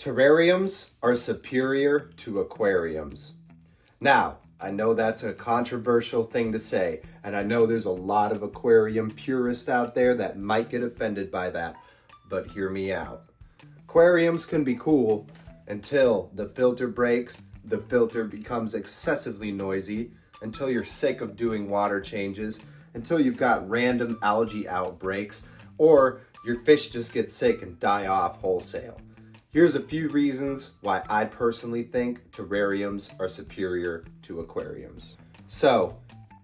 Terrariums are superior to aquariums. Now, I know that's a controversial thing to say, and I know there's a lot of aquarium purists out there that might get offended by that, but hear me out. Aquariums can be cool until the filter breaks, the filter becomes excessively noisy, until you're sick of doing water changes, until you've got random algae outbreaks, or your fish just get sick and die off wholesale. Here's a few reasons why I personally think terrariums are superior to aquariums. So,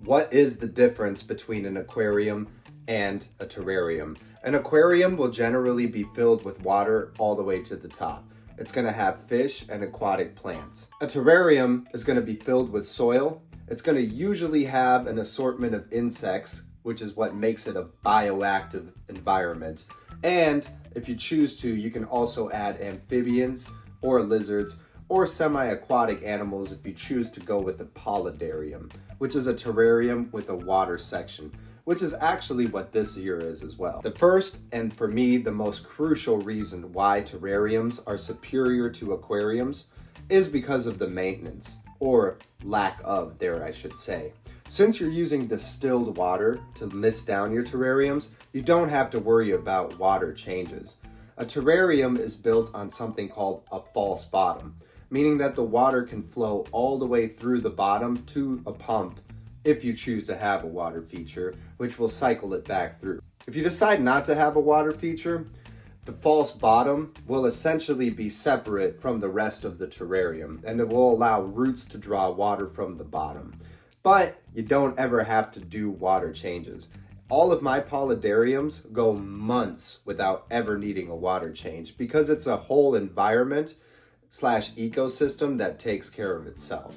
what is the difference between an aquarium and a terrarium? An aquarium will generally be filled with water all the way to the top. It's going to have fish and aquatic plants. A terrarium is going to be filled with soil. It's going to usually have an assortment of insects, which is what makes it a bioactive environment. And if you choose to, you can also add amphibians or lizards or semi-aquatic animals if you choose to go with a paludarium, which is a terrarium with a water section, which is actually what this here is as well. The first, and for me, the most crucial reason why terrariums are superior to aquariums is because of the maintenance, or lack of, there I should say. Since you're using distilled water to mist down your terrariums, you don't have to worry about water changes. A terrarium is built on something called a false bottom, meaning that the water can flow all the way through the bottom to a pump if you choose to have a water feature, which will cycle it back through. If you decide not to have a water feature, the false bottom will essentially be separate from the rest of the terrarium, and it will allow roots to draw water from the bottom. But you don't ever have to do water changes. All of my paludariums go months without ever needing a water change because it's a whole environment / ecosystem that takes care of itself.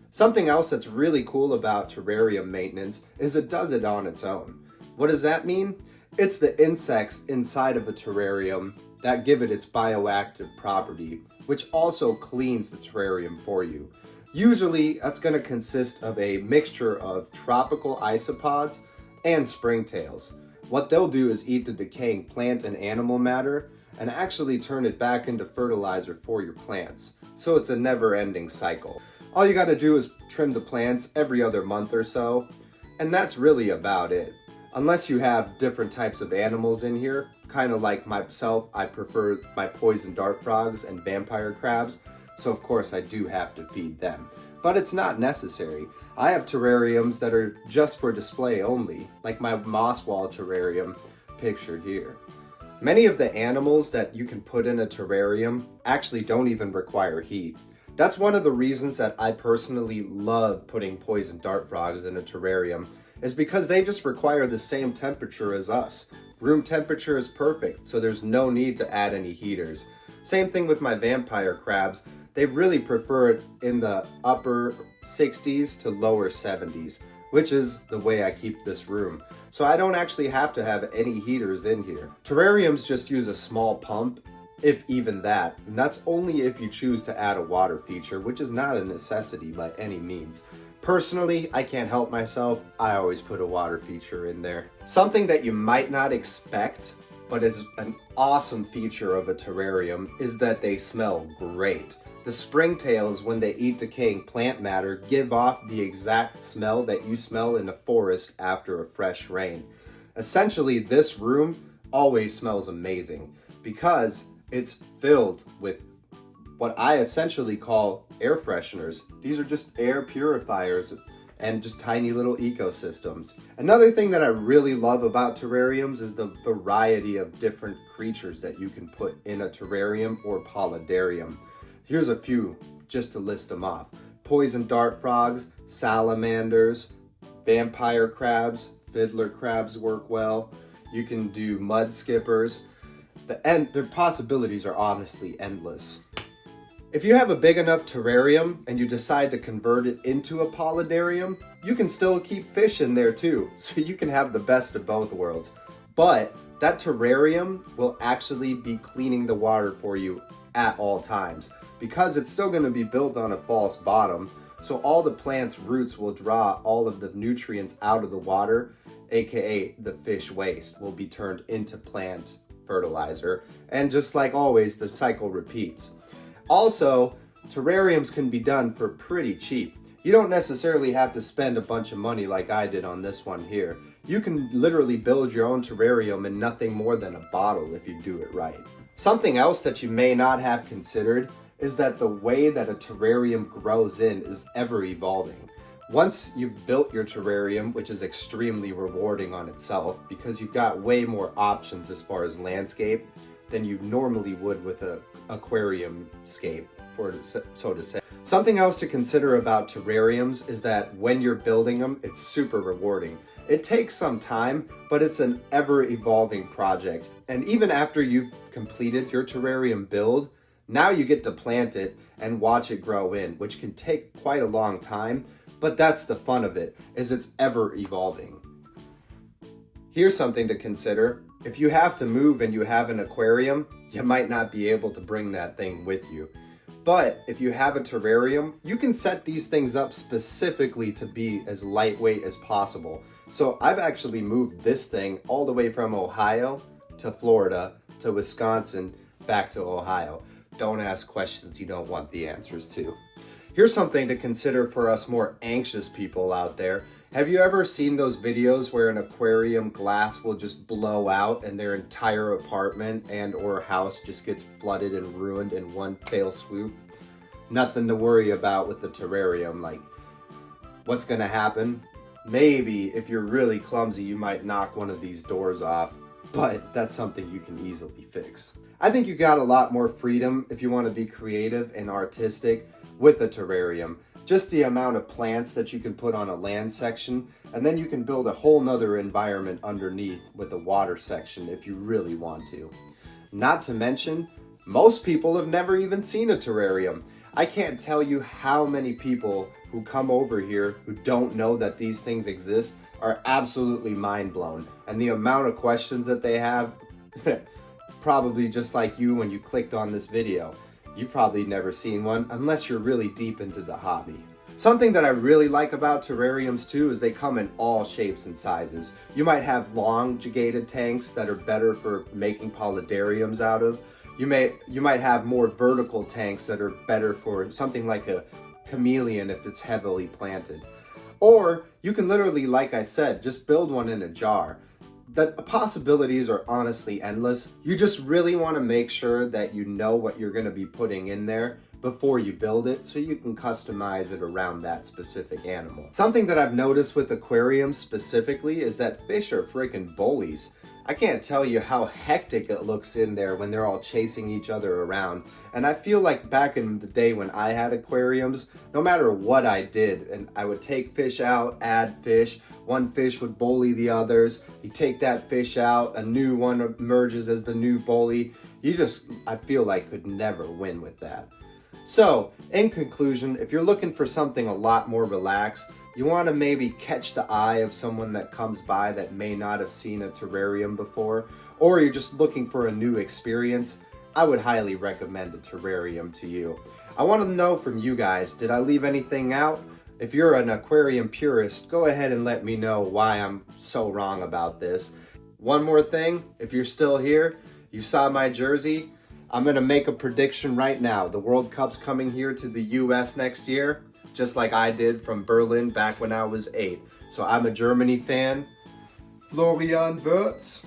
Something else that's really cool about terrarium maintenance is it does it on its own. What does that mean? It's the insects inside of a terrarium that give it its bioactive property, which also cleans the terrarium for you. Usually, that's going to consist of a mixture of tropical isopods and springtails. What they'll do is eat the decaying plant and animal matter and actually turn it back into fertilizer for your plants. So it's a never-ending cycle. All you got to do is trim the plants every other month or so, and that's really about it. Unless you have different types of animals in here, kind of like myself, I prefer my poison dart frogs and vampire crabs, so of course I do have to feed them. But it's not necessary. I have terrariums that are just for display only, like my moss wall terrarium pictured here. Many of the animals that you can put in a terrarium actually don't even require heat. That's one of the reasons that I personally love putting poison dart frogs in a terrarium, is because they just require the same temperature as us. Room temperature is perfect, so there's no need to add any heaters. Same thing with my vampire crabs. They really prefer it in the upper 60s to lower 70s, which is the way I keep this room. So I don't actually have to have any heaters in here. Terrariums just use a small pump, if even that, and that's only if you choose to add a water feature, which is not a necessity by any means. Personally, I can't help myself. I always put a water feature in there. Something that you might not expect, but is an awesome feature of a terrarium, is that they smell great. The springtails, when they eat decaying plant matter, give off the exact smell that you smell in a forest after a fresh rain. Essentially, this room always smells amazing because it's filled with what I essentially call air fresheners. These are just air purifiers and just tiny little ecosystems. Another thing that I really love about terrariums is the variety of different creatures that you can put in a terrarium or paludarium. Here's a few, just to list them off. Poison dart frogs, salamanders, vampire crabs, fiddler crabs work well. You can do mud skippers. Their possibilities are honestly endless. If you have a big enough terrarium and you decide to convert it into a paludarium, you can still keep fish in there too, so you can have the best of both worlds. But that terrarium will actually be cleaning the water for you at all times, because it's still going to be built on a false bottom, so all the plant's roots will draw all of the nutrients out of the water, aka the fish waste, will be turned into plant fertilizer, and just like always, the cycle repeats. Also, terrariums can be done for pretty cheap. You don't necessarily have to spend a bunch of money like I did on this one here. You can literally build your own terrarium in nothing more than a bottle if you do it right. Something else that you may not have considered is that the way that a terrarium grows in is ever evolving. Once you've built your terrarium, which is extremely rewarding on itself because you've got way more options as far as landscape than you normally would with an aquarium scape, so to say. Something else to consider about terrariums is that when you're building them, it's super rewarding. It takes some time, but it's an ever-evolving project. And even after you've completed your terrarium build, now you get to plant it and watch it grow in, which can take quite a long time, but that's the fun of it, is it's ever-evolving. Here's something to consider. If you have to move and you have an aquarium, you might not be able to bring that thing with you. But if you have a terrarium, you can set these things up specifically to be as lightweight as possible. So I've actually moved this thing all the way from Ohio to Florida to Wisconsin back to Ohio. Don't ask questions you don't want the answers to. Here's something to consider for us more anxious people out there. Have you ever seen those videos where an aquarium glass will just blow out and their entire apartment and or house just gets flooded and ruined in one fell swoop? Nothing to worry about with the terrarium. Like, what's gonna happen? Maybe if you're really clumsy, you might knock one of these doors off, but that's something you can easily fix. I think you got a lot more freedom if you want to be creative and artistic with a terrarium. Just the amount of plants that you can put on a land section, and then you can build a whole nother environment underneath with a water section if you really want to. Not to mention, most people have never even seen a terrarium. I can't tell you how many people who come over here who don't know that these things exist are absolutely mind blown. And the amount of questions that they have, probably just like you when you clicked on this video. You've probably never seen one unless you're really deep into the hobby. Something that I really like about terrariums too is they come in all shapes and sizes. You might have elongated tanks that are better for making polydariums out of. You might have more vertical tanks that are better for something like a chameleon if it's heavily planted. Or you can literally, like I said, just build one in a jar. The possibilities are honestly endless. You just really want to make sure that you know what you're going to be putting in there before you build it so you can customize it around that specific animal. Something that I've noticed with aquariums specifically is that fish are freaking bullies. I can't tell you how hectic it looks in there when they're all chasing each other around. And I feel like back in the day when I had aquariums, no matter what I did, and I would take fish out, add fish, one fish would bully the others, you take that fish out, a new one emerges as the new bully. I feel like could never win with that. So, in conclusion, if you're looking for something a lot more relaxed, you want to maybe catch the eye of someone that comes by that may not have seen a terrarium before, or you're just looking for a new experience, I would highly recommend a terrarium to you. I want to know from you guys, did I leave anything out? If you're an aquarium purist, go ahead and let me know why I'm so wrong about this. One more thing, if you're still here, you saw my jersey, I'm going to make a prediction right now. The World Cup's coming here to the US next year, just like I did from Berlin back when I was 8. So I'm a Germany fan. Florian Wirtz.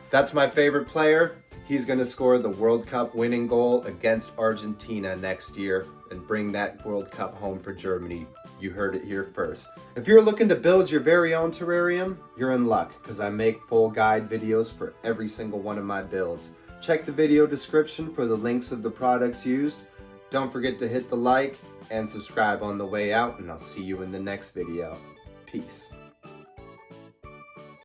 That's my favorite player. He's going to score the World Cup winning goal against Argentina next year and bring that World Cup home for Germany. You heard it here first. If you're looking to build your very own terrarium, you're in luck because I make full guide videos for every single one of my builds. Check the video description for the links of the products used. Don't forget to hit the like and subscribe on the way out, and I'll see you in the next video. Peace.